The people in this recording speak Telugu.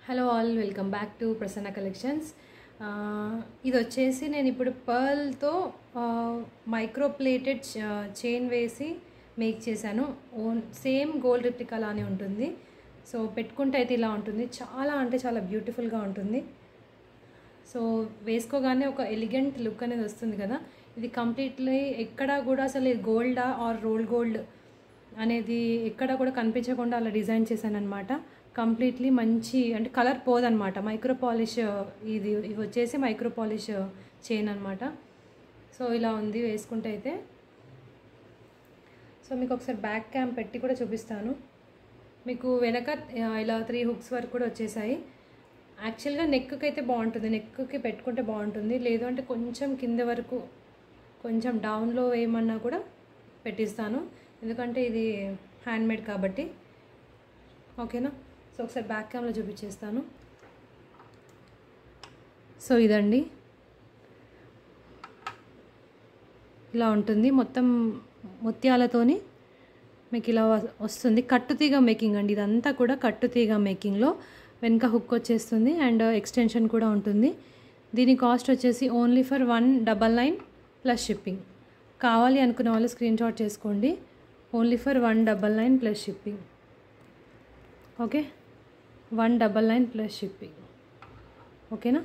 Hello all, welcome back to Prasanna collections. ఇది వచ్చేసి నేను ఇప్పుడు పర్ల్తో మైక్రో ప్లేటెడ్ చైన్ వేసి మేక్ చేశాను. సేమ్ గోల్డ్ రిప్లికా లానే ఉంటుంది. సో పెట్టుకుంటే అయితే ఇలా ఉంటుంది. చాలా అంటే చాలా బ్యూటిఫుల్గా ఉంటుంది. సో వేసుకోగానే ఒక ఎలిగెంట్ లుక్ అనేది వస్తుంది కదా. ఇది కంప్లీట్లీ ఎక్కడా కూడా అసలు గోల్డా ఆర్ రోల్ గోల్డ్ అనేది ఎక్కడ కూడా కనిపించకుండా అలా డిజైన్ చేశాను అనమాట. కంప్లీట్లీ మంచి అంటే కలర్ పోదనమాట. మైక్రో పాలిష్ ఇవి వచ్చేసి మైక్రో పాలిష్ చైన్ అనమాట. సో ఇలా ఉంది వేసుకుంటే అయితే. సో మీకు ఒకసారి బ్యాక్ క్యామ్ పెట్టి కూడా చూపిస్తాను. మీకు వెనక ఇలా 3 హుక్స్ వరకు కూడా వచ్చేసాయి. యాక్చువల్గా నెక్కి అయితే బాగుంటుంది, నెక్కి పెట్టుకుంటే బాగుంటుంది. లేదు అంటే కొంచెం కింద వరకు కొంచెం డౌన్లో వేయమన్నా కూడా పెట్టిస్తాను, ఎందుకంటే ఇది హ్యాండ్మేడ్ కాబట్టి. ఓకేనా. సో ఒకసారి బ్యాక్ క్యామ్లో చూపించేస్తాను. సో ఇదండి, ఇలా ఉంటుంది. మొత్తం ముత్యాలతోని మీకు ఇలా వస్తుంది. కట్టుతీగ మేకింగ్ అండి ఇదంతా కూడా. కట్టుతీగ మేకింగ్లో వెనక హుక్ వచ్చేస్తుంది అండ్ ఎక్స్టెన్షన్ కూడా ఉంటుంది. దీని కాస్ట్ వచ్చేసి ఓన్లీ ఫర్ 199 ప్లస్ షిప్పింగ్. కావాలి అనుకున్న వాళ్ళు స్క్రీన్ షాట్ చేసుకోండి. Only for 199 plus shipping. Okay, 199 plus shipping. ఓకేనా.